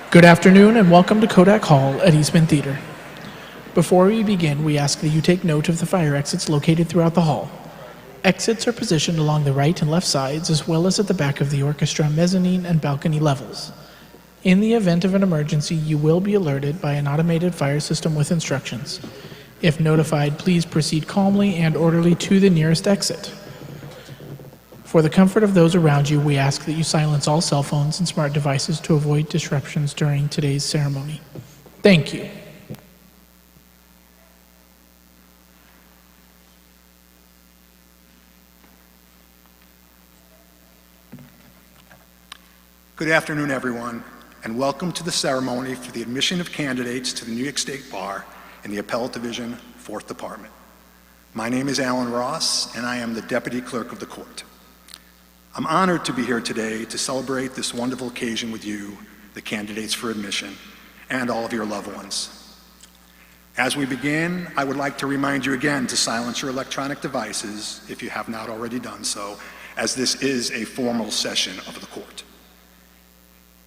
Good afternoon and welcome to Kodak Hall at Eastman Theater. Before we begin, we ask that you take note of the fire exits located throughout the hall. Exits are positioned along the right and left sides, as well as at the back of the orchestra mezzanine and balcony levels. In the event of an emergency, you will be alerted by an automated fire system with instructions. If notified, please proceed calmly and orderly to the nearest exit. For the comfort of those around you, we ask that you silence all cell phones and smart devices to avoid disruptions during today's ceremony. Thank you. Good afternoon, everyone, and welcome to the ceremony for the admission of candidates to the New York State Bar in the Appellate Division, 4th Department. My name is Alan Ross, and I am the Deputy Clerk of the Court. I'm honored to be here today to celebrate this wonderful occasion with you, the candidates for admission, and all of your loved ones. As we begin, I would like to remind you again to silence your electronic devices if you have not already done so, as this is a formal session of the court.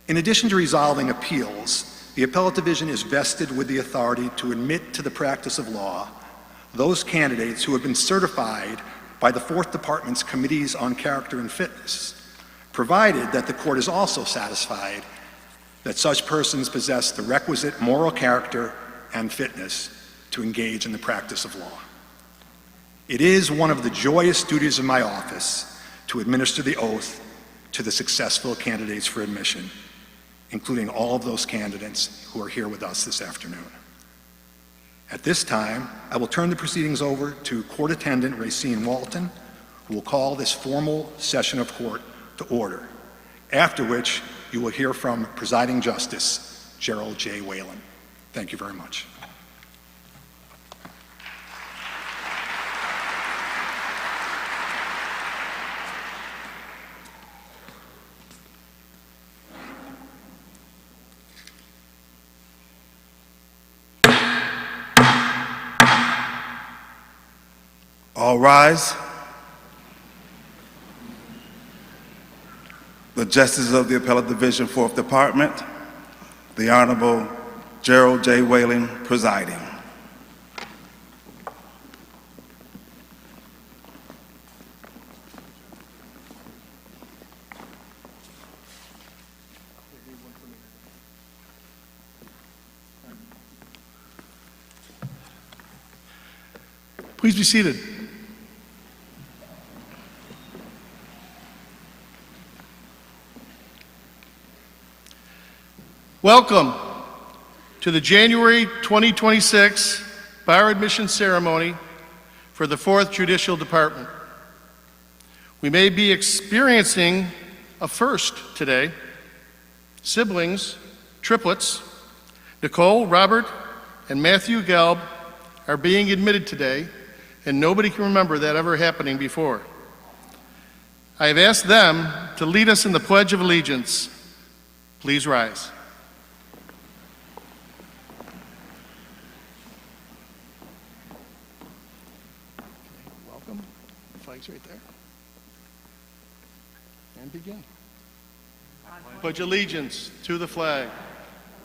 In addition to resolving appeals, the Appellate Division is vested with the authority to admit to the practice of law those candidates who have been certified by the 4th Department's Committees on Character and Fitness, provided that the court is also satisfied that such persons possess the requisite moral character and fitness to engage in the practice of law. It is one of the joyous duties of my office to administer the oath to the successful candidates for admission, including all of those candidates who are here with us this afternoon. At this time, I will turn the proceedings over to Court Attendant Racine Walton, who will call this formal session of court to order, after which you will hear from Presiding Justice Gerald J. Whalen. Thank you very much. All rise. The Justices of the Appellate Division, 4th Department, the Honorable Gerald J. Whalen presiding. Please be seated. Welcome to the January 2026 Bar Admission Ceremony for the 4th Judicial Department. We may be experiencing a first today. Siblings, triplets, Nicole, Robert, and Matthew Gelb are being admitted today, and nobody can remember that ever happening before. I have asked them to lead us in the Pledge of Allegiance. Please rise. Welcome. The flag's right there. And begin. Pledge allegiance to the flag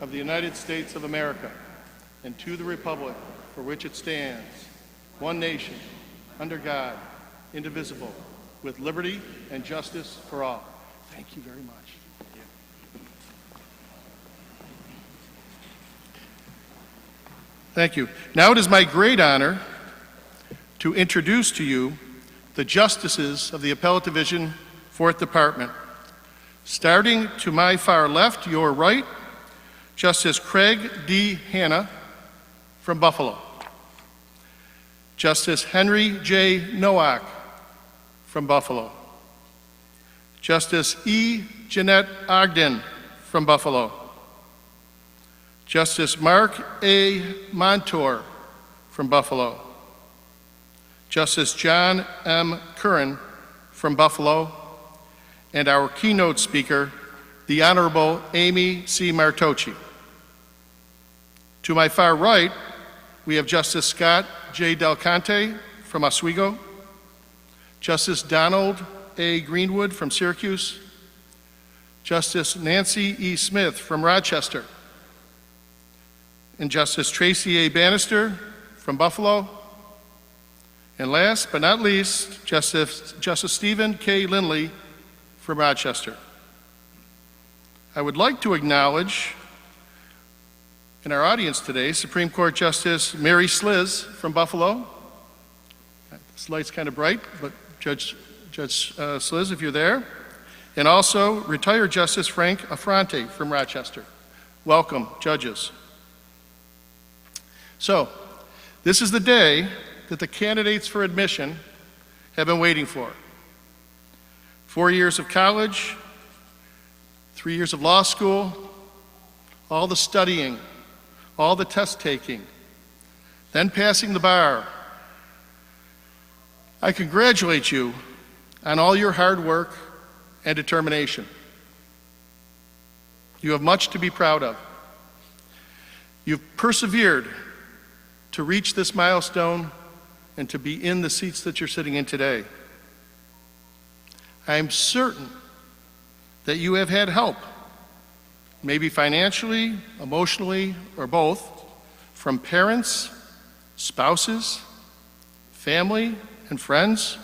of the United States of America and to the republic for which it stands, one nation, under God, indivisible, with liberty and justice for all. Thank you very much. Thank you. Now it is my great honor to introduce to you the Justices of the Appellate Division, 4th Department. Starting to my far left, your right, Justice Craig D. Hanna from Buffalo. Justice Henry J. Nowak from Buffalo. Justice E. Jeanette Ogden from Buffalo. Justice Mark A. Montour from Buffalo. Justice John M. Curran from Buffalo. And our keynote speaker, the Honorable Amy C. Martocci. To my far right, we have Justice Scott J. Del Conte from Oswego, Justice Donald A. Greenwood from Syracuse, Justice Nancy E. Smith from Rochester, and Justice Tracy A. Bannister from Buffalo, and last but not least, Justice Stephen K. Lindley from Rochester. I would like to acknowledge in our audience today Supreme Court Justice Mary Sliz from Buffalo. This light's kind of bright, but Judge Sliz, if you're there. And also retired Justice Frank Affronte from Rochester. Welcome, judges. So, this is the day that the candidates for admission have been waiting for. 4 years of college, 3 years of law school, all the studying, all the test taking, then passing the bar. I congratulate you on all your hard work and determination. You have much to be proud of. You've persevered to reach this milestone and to be in the seats that you're sitting in today. I am certain that you have had help, maybe financially, emotionally, or both, from parents, spouses, family, and friends,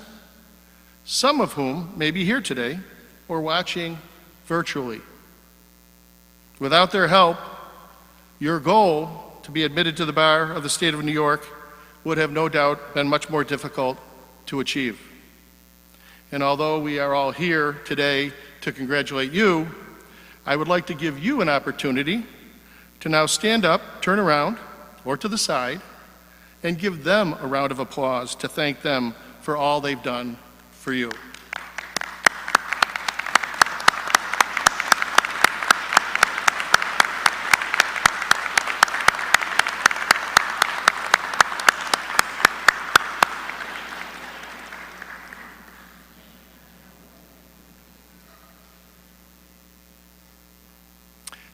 some of whom may be here today or watching virtually. Without their help, your goal to be admitted to the bar of the state of New York would have no doubt been much more difficult to achieve. And although we are all here today to congratulate you, I would like to give you an opportunity to now stand up, turn around, or to the side, and give them a round of applause to thank them for all they've done for you.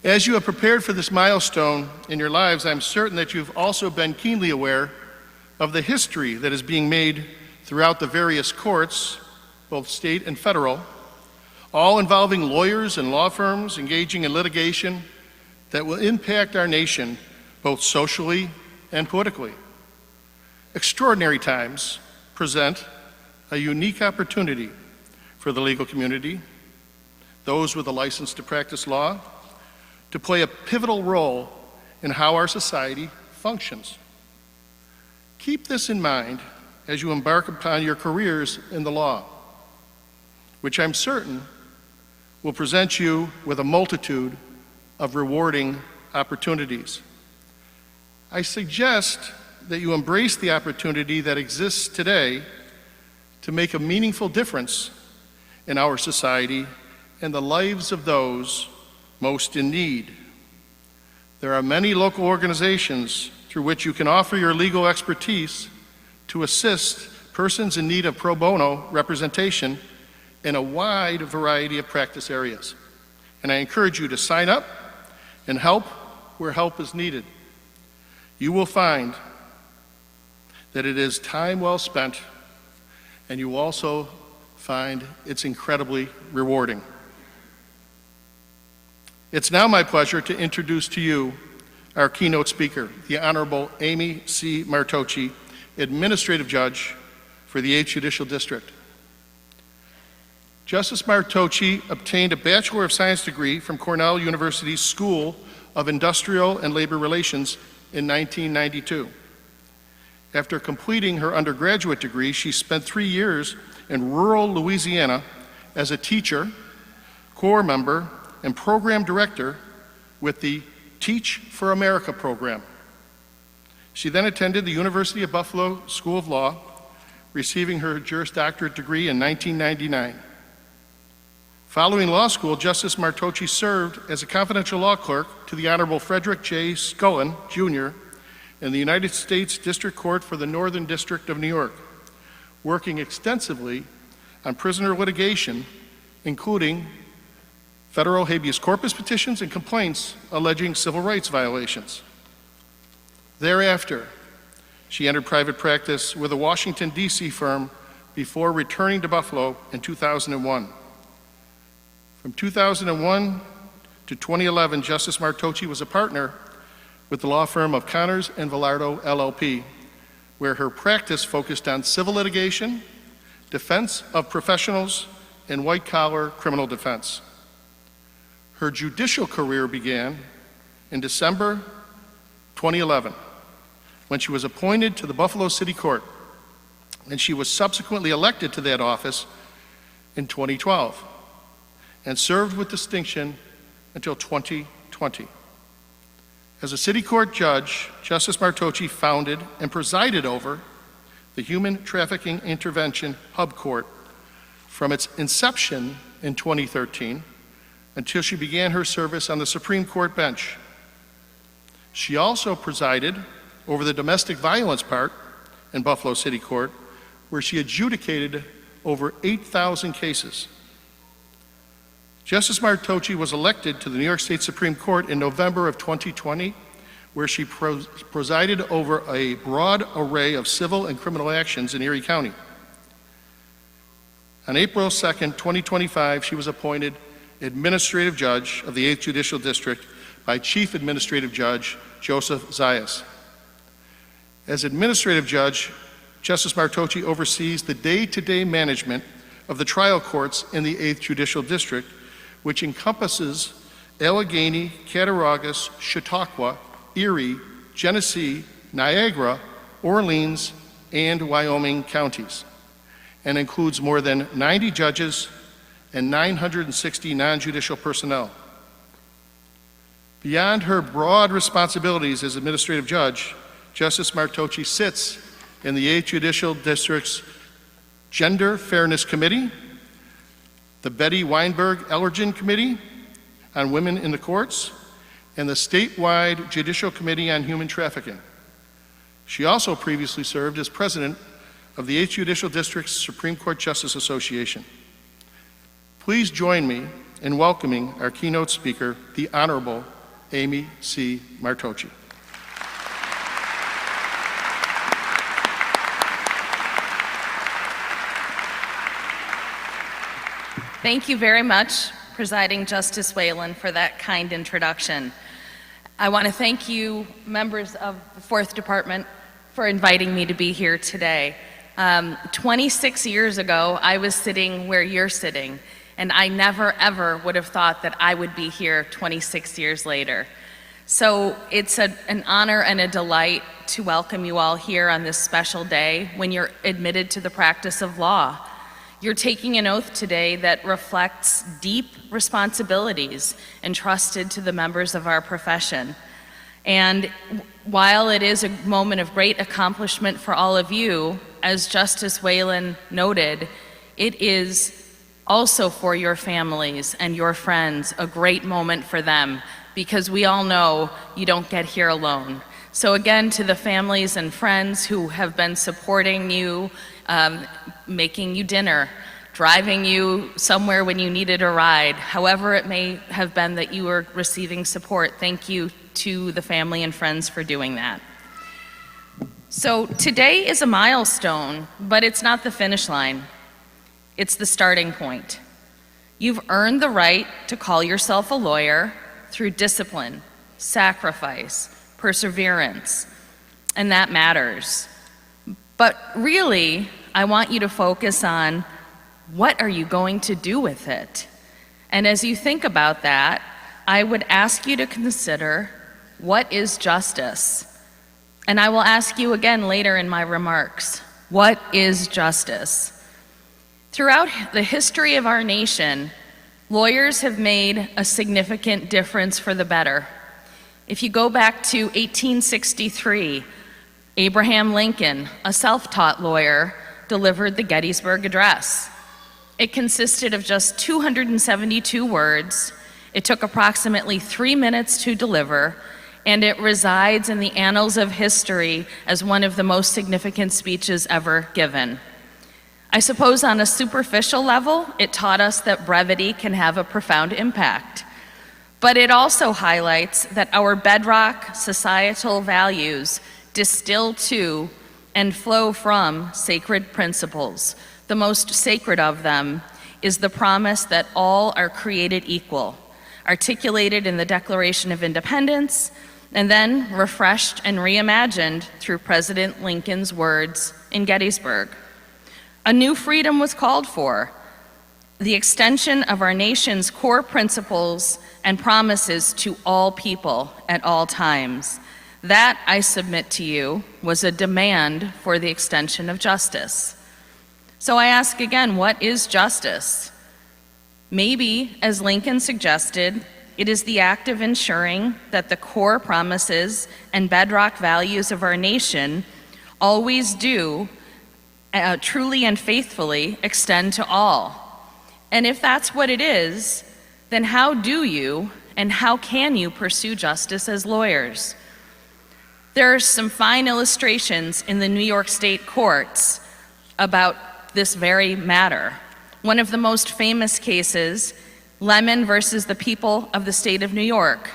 As you have prepared for this milestone in your lives, I'm certain that you've also been keenly aware of the history that is being made throughout the various courts, both state and federal, all involving lawyers and law firms engaging in litigation that will impact our nation both socially and politically. Extraordinary times present a unique opportunity for the legal community, those with a license to practice law, to play a pivotal role in how our society functions. Keep this in mind as you embark upon your careers in the law, which I'm certain will present you with a multitude of rewarding opportunities. I suggest that you embrace the opportunity that exists today to make a meaningful difference in our society and the lives of those most in need. There are many local organizations through which you can offer your legal expertise to assist persons in need of pro bono representation in a wide variety of practice areas. And I encourage you to sign up and help where help is needed. You will find that it is time well spent, and you will also find it's incredibly rewarding. It's now my pleasure to introduce to you our keynote speaker, the Honorable Amy C. Martocci, Administrative Judge for the 8th Judicial District. Justice Martocci obtained a Bachelor of Science degree from Cornell University's School of Industrial and Labor Relations in 1992. After completing her undergraduate degree, she spent 3 years in rural Louisiana as a teacher, corps member, and program director with the Teach for America program. She then attended the University of Buffalo School of Law, receiving her Juris Doctorate degree in 1999. Following law school, Justice Martocci served as a confidential law clerk to the Honorable Frederick J. Scullin, Jr. in the United States District Court for the Northern District of New York, working extensively on prisoner litigation, including federal habeas corpus petitions and complaints alleging civil rights violations. Thereafter, she entered private practice with a Washington, D.C. firm before returning to Buffalo in 2001. From 2001 to 2011, Justice Martocci was a partner with the law firm of Connors and Villardo LLP, where her practice focused on civil litigation, defense of professionals, and white-collar criminal defense. Her judicial career began in December 2011, when she was appointed to the Buffalo City Court, and she was subsequently elected to that office in 2012, and served with distinction until 2020. As a city court judge, Justice Martocci founded and presided over the Human Trafficking Intervention Hub Court from its inception in 2013 until she began her service on the Supreme Court bench. She also presided over the domestic violence part in Buffalo City Court, where she adjudicated over 8,000 cases. Justice Martocci was elected to the New York State Supreme Court in November of 2020, where she presided over a broad array of civil and criminal actions in Erie County. On April 2nd, 2025, she was appointed Administrative Judge of the 8th Judicial District by Chief Administrative Judge Joseph Zayas. As Administrative Judge, Justice Martocci oversees the day-to-day management of the trial courts in the 8th Judicial District, which encompasses Allegheny, Cattaraugus, Chautauqua, Erie, Genesee, Niagara, Orleans, and Wyoming counties, and includes more than 90 judges and 960 non-judicial personnel. Beyond her broad responsibilities as administrative judge, Justice Martocci sits in the 8th Judicial District's Gender Fairness Committee, the Betty Weinberg Ellergen Committee on Women in the Courts, and the statewide Judicial Committee on Human Trafficking. She also previously served as president of the 8th Judicial District's Supreme Court Justice Association. Please join me in welcoming our keynote speaker, the Honorable Amy C. Martocci. Thank you very much, Presiding Justice Whalen, for that kind introduction. I want to thank you, members of the 4th Department, for inviting me to be here today. 26 years ago, I was sitting where you're sitting, and I never, ever would have thought that I would be here 26 years later. So it's an honor and a delight to welcome you all here on this special day when you're admitted to the practice of law. You're taking an oath today that reflects deep responsibilities entrusted to the members of our profession. And while it is a moment of great accomplishment for all of you, as Justice Whalen noted, it is also for your families and your friends a great moment for them, because we all know you don't get here alone. So again, to the families and friends who have been supporting you, making you dinner, driving you somewhere when you needed a ride, however it may have been that you were receiving support, thank you to the family and friends for doing that. So today is a milestone, but it's not the finish line. It's the starting point. You've earned the right to call yourself a lawyer through discipline, sacrifice, perseverance, and that matters. But really, I want you to focus on what are you going to do with it? And as you think about that, I would ask you to consider, what is justice? And I will ask you again later in my remarks, what is justice? Throughout the history of our nation, lawyers have made a significant difference for the better. If you go back to 1863, Abraham Lincoln, a self-taught lawyer, delivered the Gettysburg Address. It consisted of just 272 words. It took approximately 3 minutes to deliver, and it resides in the annals of history as one of the most significant speeches ever given. I suppose on a superficial level, it taught us that brevity can have a profound impact. But it also highlights that our bedrock societal values distill to and flow from sacred principles. The most sacred of them is the promise that all are created equal, articulated in the Declaration of Independence, and then refreshed and reimagined through President Lincoln's words in Gettysburg. A new freedom was called for, the extension of our nation's core principles and promises to all people at all times. That, I submit to you, was a demand for the extension of justice. So I ask again, what is justice? Maybe, as Lincoln suggested, it is the act of ensuring that the core promises and bedrock values of our nation always do, truly and faithfully, extend to all. And if that's what it is, then how do you and how can you pursue justice as lawyers? There are some fine illustrations in the New York State courts about this very matter. One of the most famous cases, Lemon versus the people of the state of New York,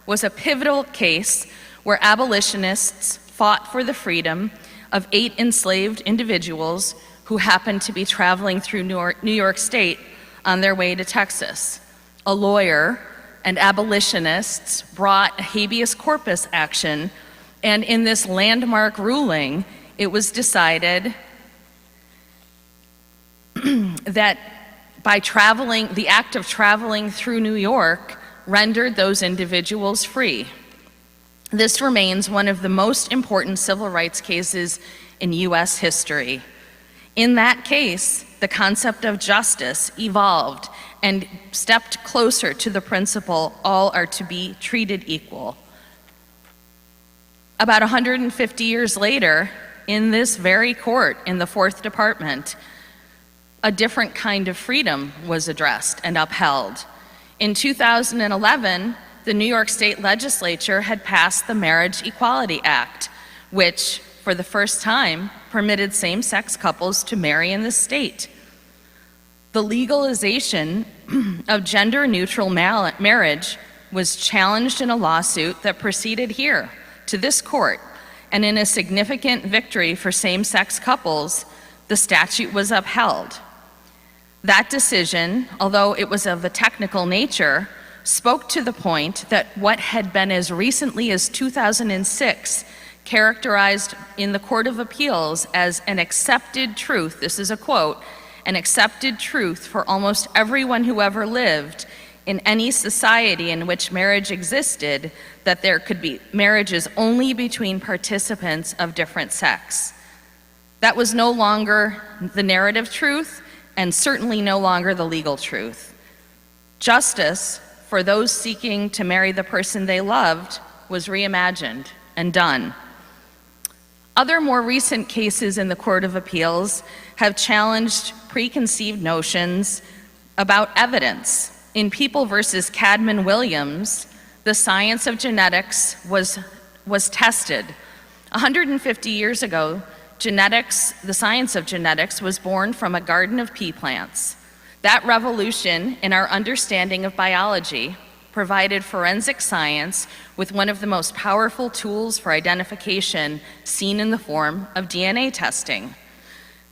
was a pivotal case where abolitionists fought for the freedom of 8 enslaved individuals who happened to be traveling through New York State on their way to Texas. A lawyer and abolitionists brought a habeas corpus action, and in this landmark ruling, it was decided that by traveling, the act of traveling through New York rendered those individuals free. This remains one of the most important civil rights cases in U.S. history. In that case, the concept of justice evolved and stepped closer to the principle all are to be treated equal. About 150 years later, in this very court in the 4th Department, a different kind of freedom was addressed and upheld. In 2011, the New York State Legislature had passed the Marriage Equality Act, which, for the first time, permitted same-sex couples to marry in the state. The legalization of gender-neutral marriage was challenged in a lawsuit that proceeded here to this court, and in a significant victory for same-sex couples, the statute was upheld. That decision, although it was of a technical nature, spoke to the point that what had been as recently as 2006 characterized in the Court of Appeals as an accepted truth, this is a quote, an accepted truth for almost everyone who ever lived in any society in which marriage existed, that there could be marriages only between participants of different sex. That was no longer the narrative truth, and certainly no longer the legal truth. Justice for those seeking to marry the person they loved was reimagined and done. Other more recent cases in the Court of Appeals have challenged preconceived notions about evidence. In People versus Cadman-Williams, the science of genetics was tested. 150 years ago, the science of genetics was born from a garden of pea plants. That revolution in our understanding of biology provided forensic science with one of the most powerful tools for identification seen in the form of DNA testing.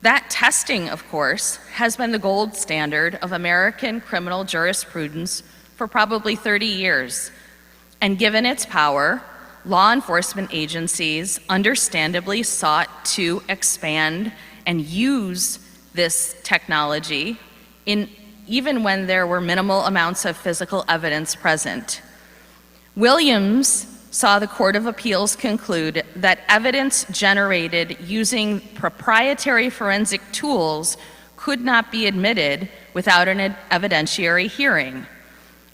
That testing, of course, has been the gold standard of American criminal jurisprudence for probably 30 years. And given its power, law enforcement agencies understandably sought to expand and use this technology even when there were minimal amounts of physical evidence present. Williams saw the Court of Appeals conclude that evidence generated using proprietary forensic tools could not be admitted without an evidentiary hearing.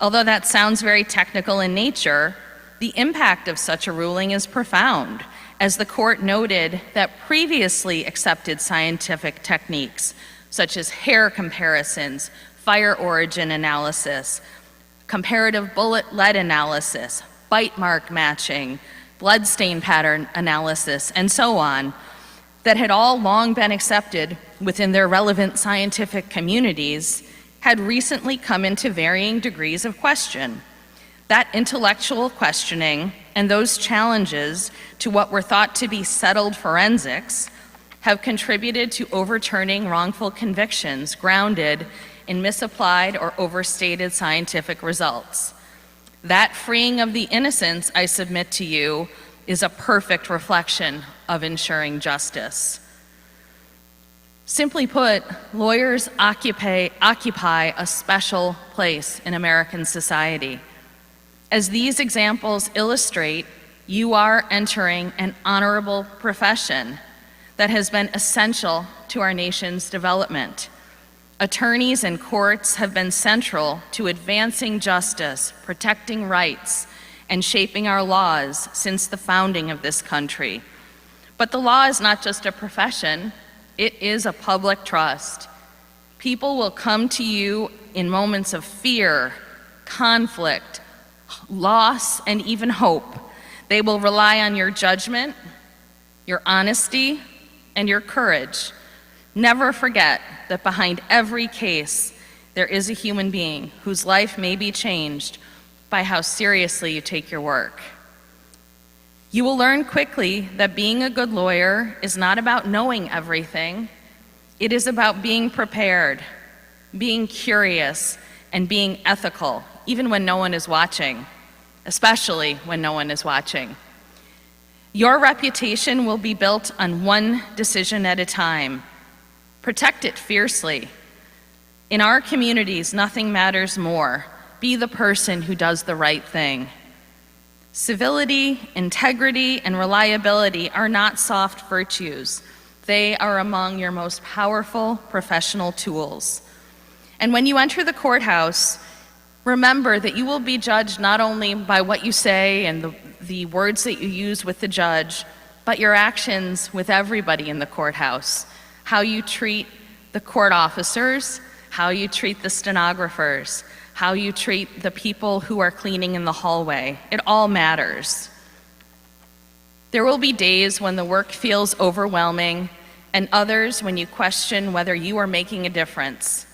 Although that sounds very technical in nature, the impact of such a ruling is profound, as the court noted that previously accepted scientific techniques, such as hair comparisons, fire origin analysis, comparative bullet lead analysis, bite mark matching, bloodstain pattern analysis, and so on, that had all long been accepted within their relevant scientific communities, had recently come into varying degrees of question. That intellectual questioning and those challenges to what were thought to be settled forensics have contributed to overturning wrongful convictions grounded in misapplied or overstated scientific results. That freeing of the innocents, I submit to you, is a perfect reflection of ensuring justice. Simply put, lawyers occupy a special place in American society. As these examples illustrate, you are entering an honorable profession that has been essential to our nation's development. Attorneys and courts have been central to advancing justice, protecting rights, and shaping our laws since the founding of this country. But the law is not just a profession, it is a public trust. People will come to you in moments of fear, conflict, loss, and even hope. They will rely on your judgment, your honesty, and your courage. Never forget that behind every case, there is a human being whose life may be changed by how seriously you take your work. You will learn quickly that being a good lawyer is not about knowing everything. It is about being prepared, being curious, and being ethical, even when no one is watching, especially when no one is watching. Your reputation will be built on one decision at a time. Protect it fiercely. In our communities, nothing matters more. Be the person who does the right thing. Civility, integrity, and reliability are not soft virtues. They are among your most powerful professional tools. And when you enter the courthouse, remember that you will be judged not only by what you say and the words that you use with the judge, but your actions with everybody in the courthouse. How you treat the court officers, how you treat the stenographers, how you treat the people who are cleaning in the hallway. It all matters. There will be days when the work feels overwhelming, and others when you question whether you are making a difference.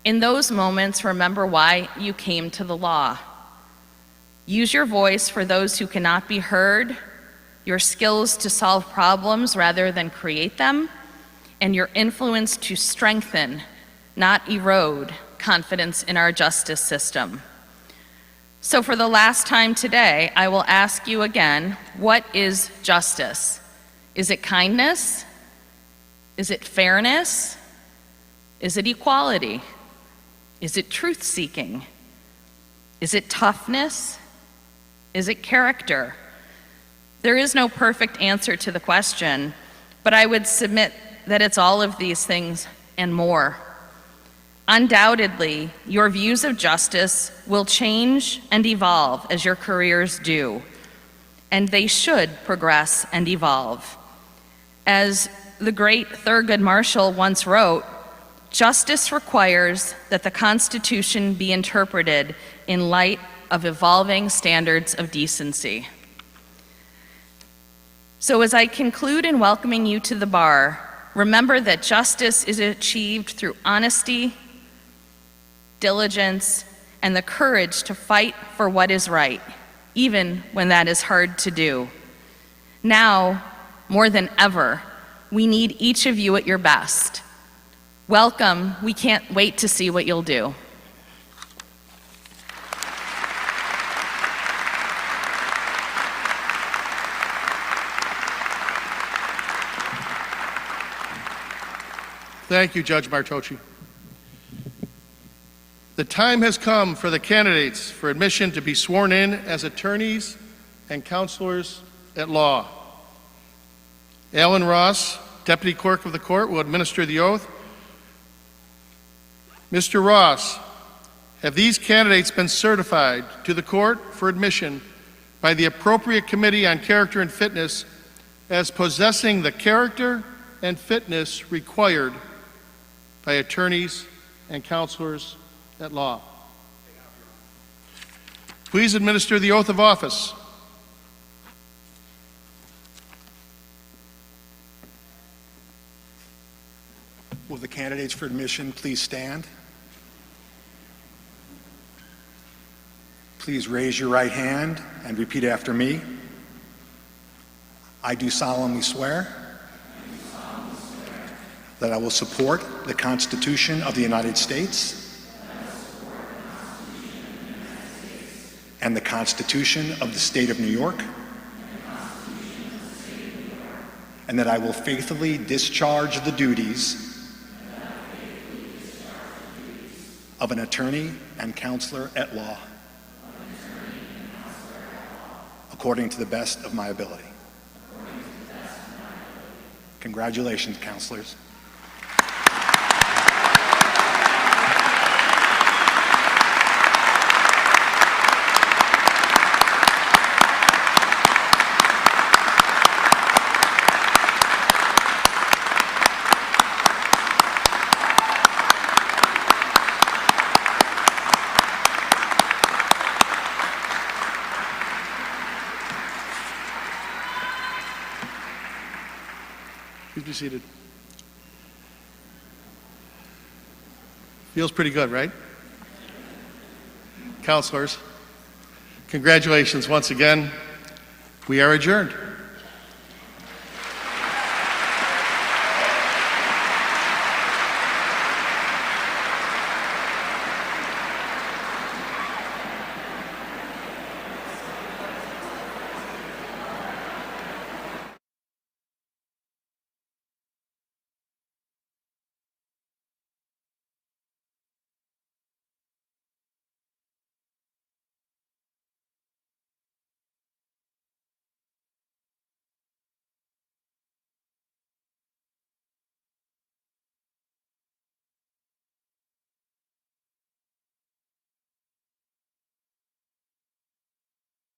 In those moments, remember why you came to the law. Use your voice for those who cannot be heard, your skills to solve problems rather than create them, and your influence to strengthen, not erode, confidence in our justice system. So for the last time today, I will ask you again, what is justice? Is it kindness? Is it fairness? Is it equality? Is it truth-seeking? Is it toughness? Is it character? There is no perfect answer to the question, but I would submit that it's all of these things and more. Undoubtedly, your views of justice will change and evolve as your careers do, and they should progress and evolve. As the great Thurgood Marshall once wrote, justice requires that the Constitution be interpreted in light of evolving standards of decency. So as I conclude in welcoming you to the bar, remember that justice is achieved through honesty, diligence, and the courage to fight for what is right, even when that is hard to do. Now, more than ever, we need each of you at your best. Welcome. We can't wait to see what you'll do. Thank you, Judge Martocci. The time has come for the candidates for admission to be sworn in as attorneys and counselors at law. Alan Ross, Deputy Clerk of the Court, will administer the oath. Mr. Ross, have these candidates been certified to the court for admission by the appropriate committee on character and fitness as possessing the character and fitness required by attorneys and counselors at law? Please administer the oath of office. Will the candidates for admission please stand? Please raise your right hand and repeat after me. I do solemnly swear that I will support the Constitution of the United States and the Constitution of the State of New York, and that I will faithfully discharge the duties of an attorney and counselor at law according to the best of my ability. Congratulations, counselors. Please be seated. Feels pretty good, right? Counselors, congratulations once again. We are adjourned.